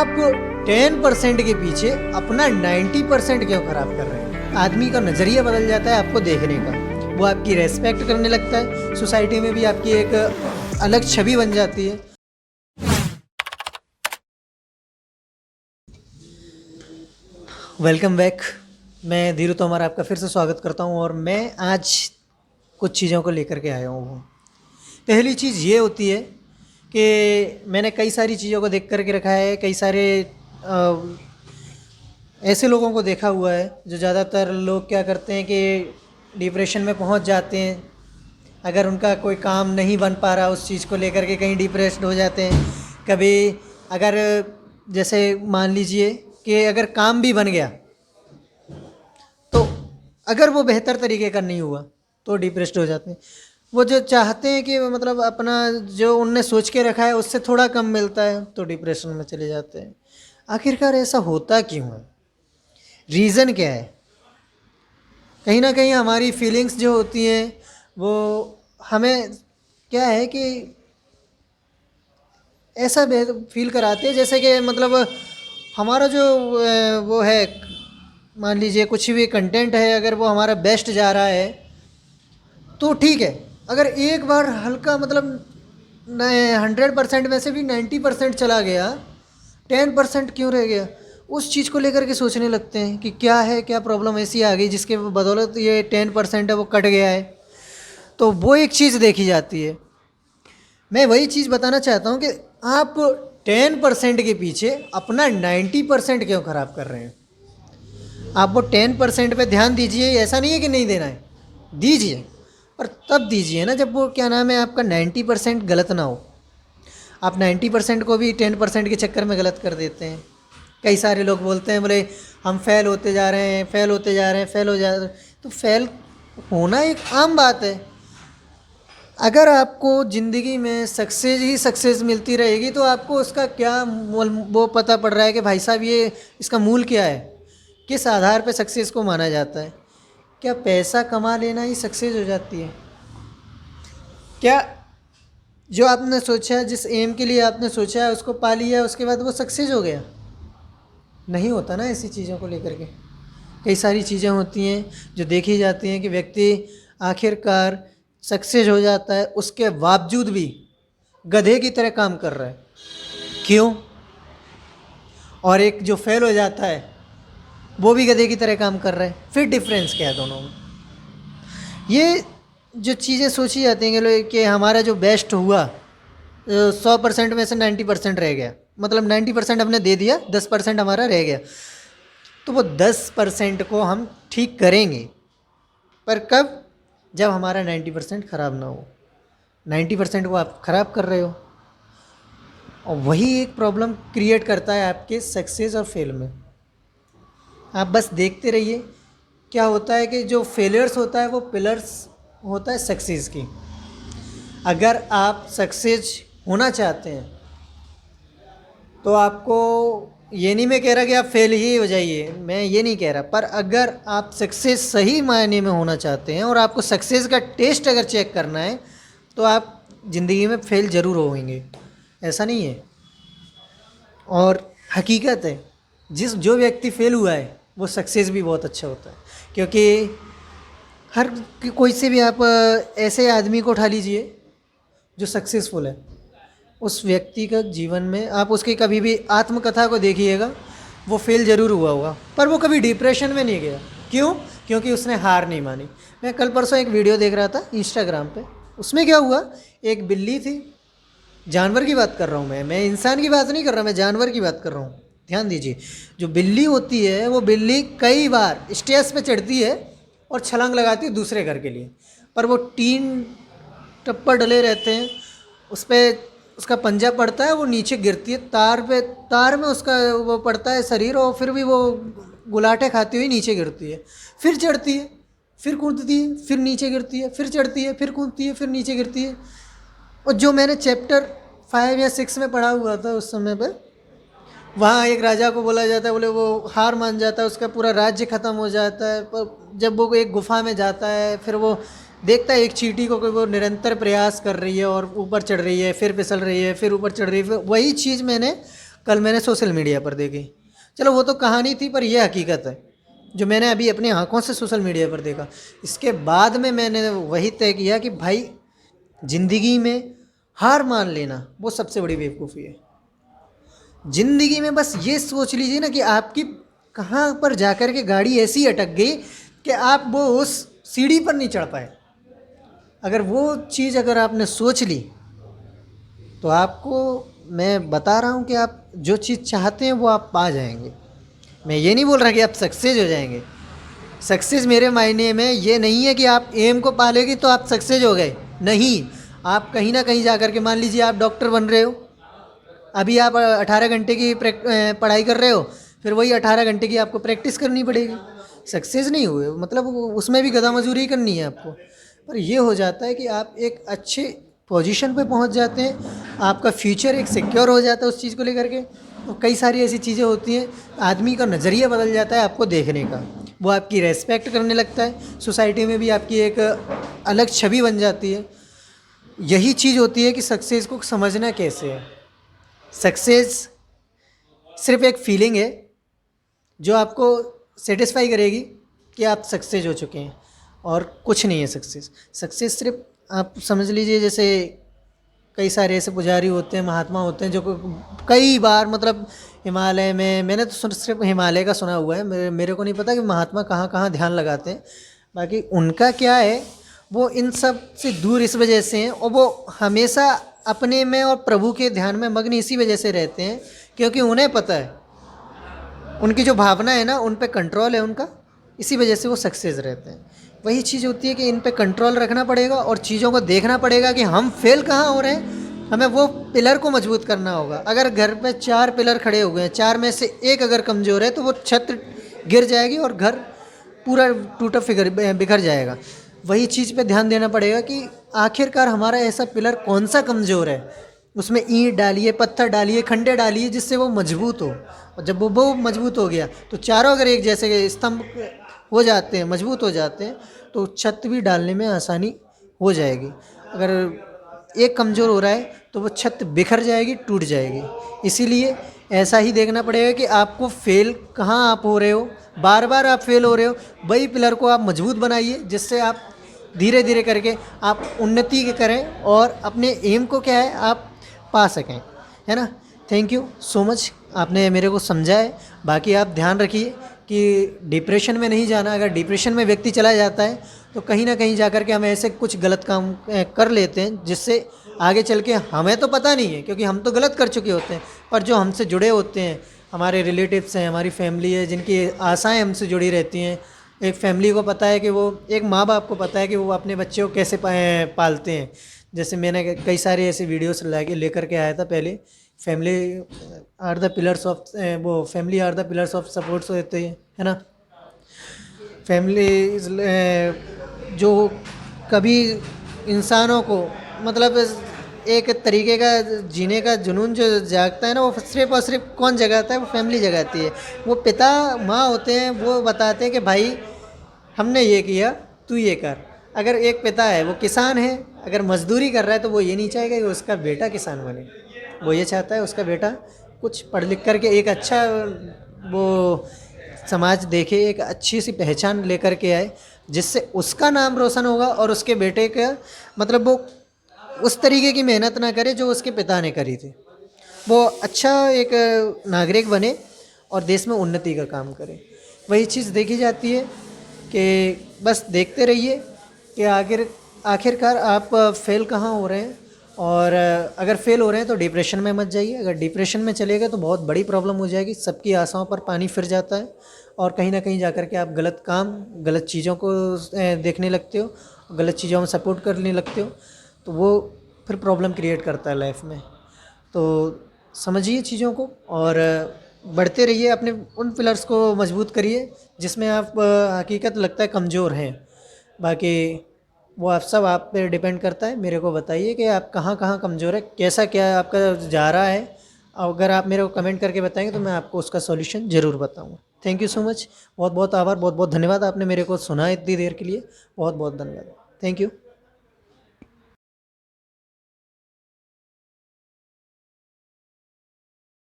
आप 10% के पीछे अपना 90% क्यों खराब कर रहे हैं? आदमी का नज़रिया बदल जाता है आपको देखने का, वो आपकी रेस्पेक्ट करने लगता है, सोसाइटी में भी आपकी एक अलग छवि बन जाती है। Welcome back. मैं धीरू तोमर आपका फिर से स्वागत करता हूँ और मैं आज कुछ चीज़ों को लेकर के आया हूँ। पहली चीज़ ये होती है कि मैंने कई सारी चीज़ों को देख करके रखा है, कई सारे ऐसे लोगों को देखा हुआ है जो ज़्यादातर लोग क्या करते हैं कि डिप्रेशन में पहुंच जाते हैं। अगर उनका कोई काम नहीं बन पा रहा उस चीज़ को लेकर के कहीं डिप्रेस्ड हो जाते हैं। कभी अगर जैसे मान लीजिए कि अगर काम भी बन गया तो अगर वो बेहतर तरीके का नहीं हुआ तो डिप्रेस्ड हो जाते हैं। वो जो चाहते हैं कि मतलब अपना जो उनने सोच के रखा है उससे थोड़ा कम मिलता है तो डिप्रेशन में चले जाते हैं। आखिरकार ऐसा होता क्यों है? रीज़न क्या है? कहीं ना कहीं हमारी फीलिंग्स जो होती हैं वो हमें क्या है कि ऐसा फील कराते हैं जैसे कि मतलब हमारा जो वो है, मान लीजिए कुछ भी कंटेंट है, अगर वो हमारा बेस्ट जा रहा है तो ठीक है। अगर एक बार हल्का मतलब 100% में से भी 90% चला गया, 10% क्यों रह गया, उस चीज़ को लेकर के सोचने लगते हैं कि क्या है, क्या प्रॉब्लम ऐसी आ गई जिसके बदौलत ये 10% है वो कट गया है। तो वो एक चीज़ देखी जाती है। मैं वही चीज़ बताना चाहता हूँ कि आप 10% के पीछे अपना 90% क्यों ख़राब कर रहे हैं? आप वो 10% पे ध्यान दीजिए, ऐसा नहीं है कि नहीं देना है, दीजिए, पर तब दीजिए ना जब वो क्या नाम है आपका 90% गलत ना हो। आप 90% को भी 10% के चक्कर में गलत कर देते हैं। कई सारे लोग बोलते हैं बोले हम फेल होते जा रहे हैं, फेल होते जा रहे हैं, फेल हो जा रहे हैं। तो फेल होना एक आम बात है। अगर आपको ज़िंदगी में सक्सेस ही सक्सेस मिलती रहेगी तो आपको उसका क्या वो पता पड़ रहा है कि भाई साहब ये इसका मूल क्या है, किस आधार पे सक्सेस को माना जाता है? क्या पैसा कमा लेना ही सक्सेस हो जाती है? क्या जो आपने सोचा है, जिस एम के लिए आपने सोचा है उसको पा लिया उसके बाद वो सक्सेस हो गया? नहीं होता ना ऐसी चीज़ों को लेकर के। कई सारी चीज़ें होती हैं जो देखी जाती हैं कि व्यक्ति आखिरकार सक्सेस हो जाता है, उसके बावजूद भी गधे की तरह काम कर रहा है। क्यों? और एक जो फेल हो जाता है वो भी गधे की तरह काम कर रहा है। फिर डिफरेंस क्या है दोनों में? ये जो चीज़ें सोची जाती हैं कि हमारा जो बेस्ट हुआ 100% में से 90% रह गया, मतलब 90% हमने दे दिया, 10% हमारा रह गया, तो वो 10% को हम ठीक करेंगे, पर कब? जब हमारा 90% ख़राब ना हो। 90% को आप ख़राब कर रहे हो और वही एक प्रॉब्लम क्रिएट करता है आपके सक्सेस और फेल में। आप बस देखते रहिए क्या होता है कि जो फेलियर्स होता है वो पिलर्स होता है सक्सेस की। अगर आप सक्सेस होना चाहते हैं तो आपको, ये नहीं मैं कह रहा कि आप फेल ही हो जाइए, मैं ये नहीं कह रहा, पर अगर आप सक्सेस सही मायने में होना चाहते हैं और आपको सक्सेस का टेस्ट अगर चेक करना है तो आप ज़िंदगी में फेल ज़रूर होंगे, ऐसा नहीं है। और हकीकत है, जो व्यक्ति फेल हुआ है वो सक्सेस भी बहुत अच्छा होता है। क्योंकि हर कोई से भी आप ऐसे आदमी को उठा लीजिए जो सक्सेसफुल है, उस व्यक्ति का जीवन में आप उसकी कभी भी आत्मकथा को देखिएगा, वो फेल ज़रूर हुआ होगा पर वो कभी डिप्रेशन में नहीं गया। क्यों? क्योंकि उसने हार नहीं मानी। मैं कल परसों एक वीडियो देख रहा था इंस्टाग्राम पे, उसमें क्या हुआ, एक बिल्ली थी, जानवर की बात कर रहा हूँ मैं इंसान की बात नहीं कर रहा, मैं जानवर की बात कर रहा हूँ। ध्यान दीजिए, जो बिल्ली होती है वो बिल्ली कई बार स्टेज पे चढ़ती है और छलांग लगाती है दूसरे घर के लिए, पर वो 3 टप्पर डले रहते हैं, उस पर उसका पंजा पड़ता है, वो नीचे गिरती है, तार में उसका वो पड़ता है शरीर, और फिर भी वो गुलाटे खाती हुई नीचे गिरती है, फिर चढ़ती है, फिर कूदती है, फिर नीचे गिरती है, फिर चढ़ती है, फिर कूदती है, फिर नीचे गिरती है। और जो मैंने चैप्टर 5 या 6 में पढ़ा हुआ था उस समय पर, वहाँ एक राजा को बोला जाता है, बोले वो हार मान जाता है, उसका पूरा राज्य ख़त्म हो जाता है, पर जब वो एक गुफा में जाता है फिर वो देखता है एक चींटी को कि वो निरंतर प्रयास कर रही है और ऊपर चढ़ रही है, फिर फिसल रही है, फिर ऊपर चढ़ रही है। वही चीज़ मैंने कल मैंने सोशल मीडिया पर देखी। चलो वो तो कहानी थी, पर यह हकीकत है जो मैंने अभी अपनी आंखों से सोशल मीडिया पर देखा। इसके बाद में मैंने वही तय किया कि भाई ज़िंदगी में हार मान लेना वो सबसे बड़ी बेवकूफ़ी है। ज़िंदगी में बस ये सोच लीजिए ना कि आपकी कहाँ पर जाकर के गाड़ी ऐसी अटक गई कि आप वो उस सीढ़ी पर नहीं चढ़ पाए। अगर वो चीज़ अगर आपने सोच ली तो आपको मैं बता रहा हूँ कि आप जो चीज़ चाहते हैं वो आप पा जाएंगे। मैं ये नहीं बोल रहा कि आप सक्सेस हो जाएंगे। सक्सेस मेरे मायने में ये नहीं है कि आप एम को पा लेगी तो आप सक्सेस हो गए, नहीं। आप कहीं ना कहीं जा कर के, मान लीजिए आप डॉक्टर बन रहे हो, अभी आप 18 घंटे की पढ़ाई कर रहे हो, फिर वही 18 घंटे की आपको प्रैक्टिस करनी पड़ेगी। सक्सेस नहीं हुए, मतलब उसमें भी गधा मजदूरी करनी है आपको। पर ये हो जाता है कि आप एक अच्छे पोजीशन पे पहुंच जाते हैं, आपका फ्यूचर एक सिक्योर हो जाता है उस चीज़ को लेकर के। तो कई सारी ऐसी चीज़ें होती हैं, आदमी का नज़रिया बदल जाता है आपको देखने का, वो आपकी रेस्पेक्ट करने लगता है, सोसाइटी में भी आपकी एक अलग छवि बन जाती है। यही चीज़ होती है कि सक्सेस को समझना कैसे है। सक्सेस सिर्फ एक फीलिंग है जो आपको सेटिस्फाई करेगी कि आप सक्सेस हो चुके हैं, और कुछ नहीं है सक्सेस। सक्सेस सिर्फ आप समझ लीजिए, जैसे कई सारे ऐसे पुजारी होते हैं, महात्मा होते हैं जो कई बार, मतलब हिमालय में, मैंने तो सिर्फ हिमालय का सुना हुआ है, मेरे को नहीं पता कि महात्मा कहाँ कहाँ ध्यान लगाते हैं। बाकी उनका क्या है, वो इन सब से दूर इस वजह से हैं, और वो हमेशा अपने में और प्रभु के ध्यान में मग्न इसी वजह से रहते हैं क्योंकि उन्हें पता है, उनकी जो भावना है ना, उन पे कंट्रोल है उनका, इसी वजह से वो सक्सेस रहते हैं। वही चीज़ होती है कि इन पे कंट्रोल रखना पड़ेगा और चीज़ों को देखना पड़ेगा कि हम फेल कहाँ हो रहे हैं, हमें वो पिलर को मजबूत करना होगा। अगर घर पे 4 पिलर खड़े हुए हैं, 4 में से एक अगर कमज़ोर है तो वो छत गिर जाएगी और घर पूरा टूटा बिखर जाएगा। वही चीज़ पे ध्यान देना पड़ेगा कि आखिरकार हमारा ऐसा पिलर कौन सा कमज़ोर है, उसमें ईंट डालिए, पत्थर डालिए, खंडे डालिए, जिससे वो मजबूत हो। और जब वो मजबूत हो गया तो चारों अगर एक जैसे स्तंभ हो जाते हैं, मजबूत हो जाते हैं, तो छत भी डालने में आसानी हो जाएगी। अगर एक कमज़ोर हो रहा है तो वो छत बिखर जाएगी, टूट जाएगी। इसीलिए ऐसा ही देखना पड़ेगा कि आपको फेल कहाँ आप हो रहे हो, बार बार आप फेल हो रहे हो, वही पिलर को आप मजबूत बनाइए, जिससे आप धीरे धीरे करके आप उन्नति करें और अपने एम को क्या है आप पा सकें, है ना। थैंक यू सो मच, आपने मेरे को समझा है। बाकी आप ध्यान रखिए कि डिप्रेशन में नहीं जाना। अगर डिप्रेशन में व्यक्ति चला जाता है तो कहीं ना कहीं जाकर के हम ऐसे कुछ गलत काम कर लेते हैं जिससे आगे चल के हमें तो पता नहीं है क्योंकि हम तो गलत कर चुके होते हैं, पर जो हमसे जुड़े होते हैं, हमारे रिलेटिव्स हैं, हमारी फैमिली है, जिनकी आशाएं हमसे जुड़ी रहती हैं, एक फैमिली को पता है कि वो, एक माँ बाप को पता है कि वो अपने बच्चे को कैसे पालते हैं। जैसे मैंने कई सारे ऐसे वीडियोस लेकर के आया था पहले, family are the pillars of, वो family are the pillars of supports होते हैं, है ना। फैमिली जो कभी इंसानों को, मतलब एक तरीके का जीने का जुनून जो जागता है ना, वो सिर्फ और सिर्फ कौन जगाता है, वो फैमिली जगाती है। वो पिता माँ होते हैं, वो बताते हैं कि भाई हमने ये किया, तू ये कर। अगर एक पिता है, वो किसान है, अगर मजदूरी कर रहा है तो वो ये नहीं चाहेगा कि उसका बेटा किसान बने, वो ये चाहता है उसका बेटा कुछ पढ़ लिख करके एक अच्छा वो समाज देखे, एक अच्छी सी पहचान लेकर के आए, जिससे उसका नाम रोशन होगा और उसके बेटे का, मतलब वो उस तरीके की मेहनत ना करे जो उसके पिता ने करी थी, वो अच्छा एक नागरिक बने और देश में उन्नति का काम करे। वही चीज़ देखी जाती है कि बस देखते रहिए कि आखिरकार आप फेल कहाँ हो रहे हैं, और अगर फेल हो रहे हैं तो डिप्रेशन में मत जाइए। अगर डिप्रेशन में चले गए तो बहुत बड़ी प्रॉब्लम हो जाएगी, सबकी आशाओं पर पानी फिर जाता है और कहीं ना कहीं जाकर के आप गलत काम, गलत चीज़ों को देखने लगते हो, गलत चीज़ों में सपोर्ट करने लगते हो, तो वो फिर प्रॉब्लम क्रिएट करता है लाइफ में। तो समझिए चीज़ों को और बढ़ते रहिए, अपने उन पिलर्स को मजबूत करिए जिसमें आप हकीकत लगता है कमज़ोर हैं। बाकी वो आप पे डिपेंड करता है। मेरे को बताइए कि आप कहाँ कहाँ कमज़ोर है, कैसा क्या आपका जा रहा है। अगर आप मेरे को कमेंट करके बताएंगे तो मैं आपको उसका सॉल्यूशन ज़रूर बताऊंगा। थैंक यू सो मच, बहुत बहुत आभार, बहुत बहुत धन्यवाद, आपने मेरे को सुना इतनी देर के लिए, बहुत बहुत धन्यवाद। Thank you.